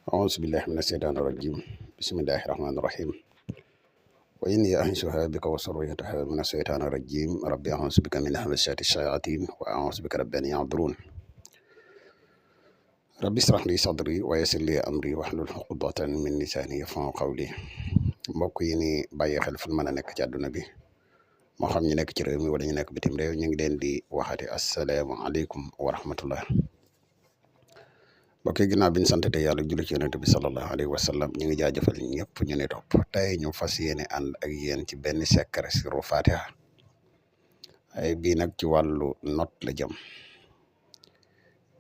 أعوذ بالله من الشيطان الرجيم بسم الله الرحمن الرحيم وإني أعيذها بك وذريتها من الشيطان الرجيم ربي أعوذ بك من همزات الشياطين وأعوذ بك رب أن يحضرون ربي اشرح لي صدري ويسر لي أمري واحلل عقدة من لساني يفقهوا قولي mbokk yi ni bàyyi xel fu mën a nekk ci àdduna bi moo xam ñu nekk ci réew mi wala ñu nekk bitim réew ñu ngi leen di waxati asalaamaaleykum wa rahmatullah mbokk yi ginnaaw bi ñu santete yàlla julli ci yonent bi sallallahu alayhi wa sallam ñu ngi jaajëfal ñëpp ñu ne topp tey ñu fas yéene ànd ak yéen ci benn secret siru fatiha ay bii nag ci wàllu not la jëm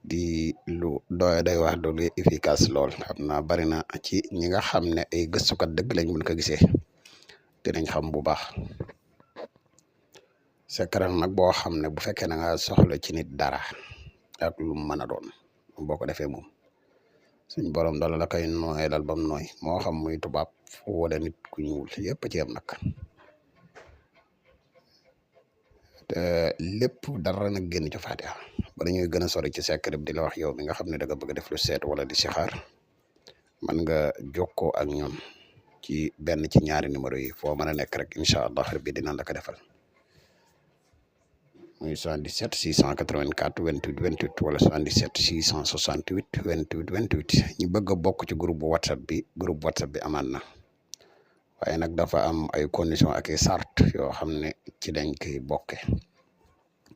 di lu doy day wax du lu efficace lool xam naa bari na ci ñi nga xam ne ay gëstukat dëgg lañ buñ ko gisee dinañ xam bu baax secret nag boo xam ne bu fekkee na nga soxla ci nit dara ak lu mën a doon boo ko defee moom suñ borom dala la koy nooyalal bam nooy moo xam muy tubaab wala nit ku ñuul yëpp ci am nag te lépp dara nag génn ci fatiha bala ñuy gën a sori ci secret bi di la wax yow mi nga xam ne da nga bëgg def lu seet wala di si xaar man nga jokkoo ak ñoom ci benn ci ñaari numéro yi foo mën a nekk rek incha allah rabbi dina la ko defal muy 77 684 28 28 wala 77 668 28 28 ñu bëgg a bokk ci groupe whatsapp bi amaat na waaye nag dafa am ay conditions ak i sart yoo xam ne ci dañ koy bokke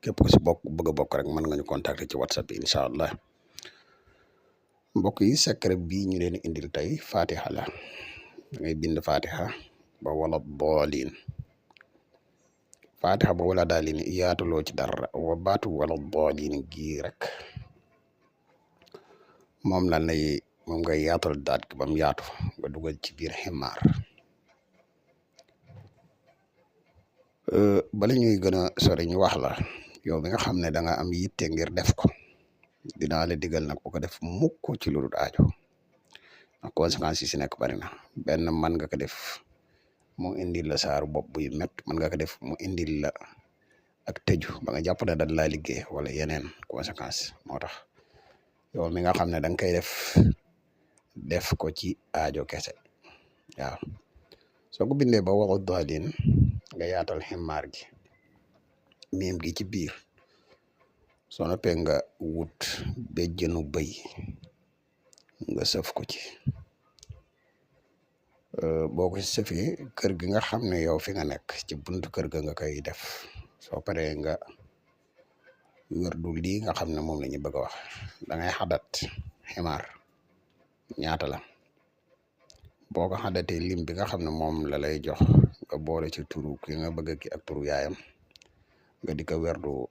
képp ku si bëgg a bokk rek mën nga ñu contacter ci whatsapp bi incha allah mbokk yi secret bii ñu leen indil tey fatiha la da ngay bind fatiha ba wala booliin fatiha ba wala daal di yaatuloo ci dara wa baatu wala booliin gii rek moom ngay yaatal daat gi ba mu yaatu nga dugal ci biir ximaar bala ñuy gën a sori ñu wax la yow mi nga xam ne da nga am yitte ngir def ko dinaa la digal nag bu ko def mukk ci lu dul aajo ndax conséquences yi si nekk bari na benn mën nga ko def mu indil la saaru bopp buy met mën nga ko def mu indil la ak tëju ba nga jàpp ne dañ laa liggéey wala yeneen conséquence moo tax yow mi nga xam ne da nga koy def ko ci aajo kese waaw soo ko bindee ba waxu doolin nga yaatal ximaar gi miim gi ci biir soo noppee nga wut béjjënu bëy nga sëf ko ci boo ko sëfee kër gi nga xam ne yow fi nga nekk ci buntu kër ga nga koy def soo paree nga wërdu lii nga xam ne moom la ñu bëgg a wax da ngay xadat ximaar ñaata la boo ko xadatee lim bi nga xam ne moom la lay jox nga boole ci turu ki nga bëgg ki ak turu yaayam nga di ko werdu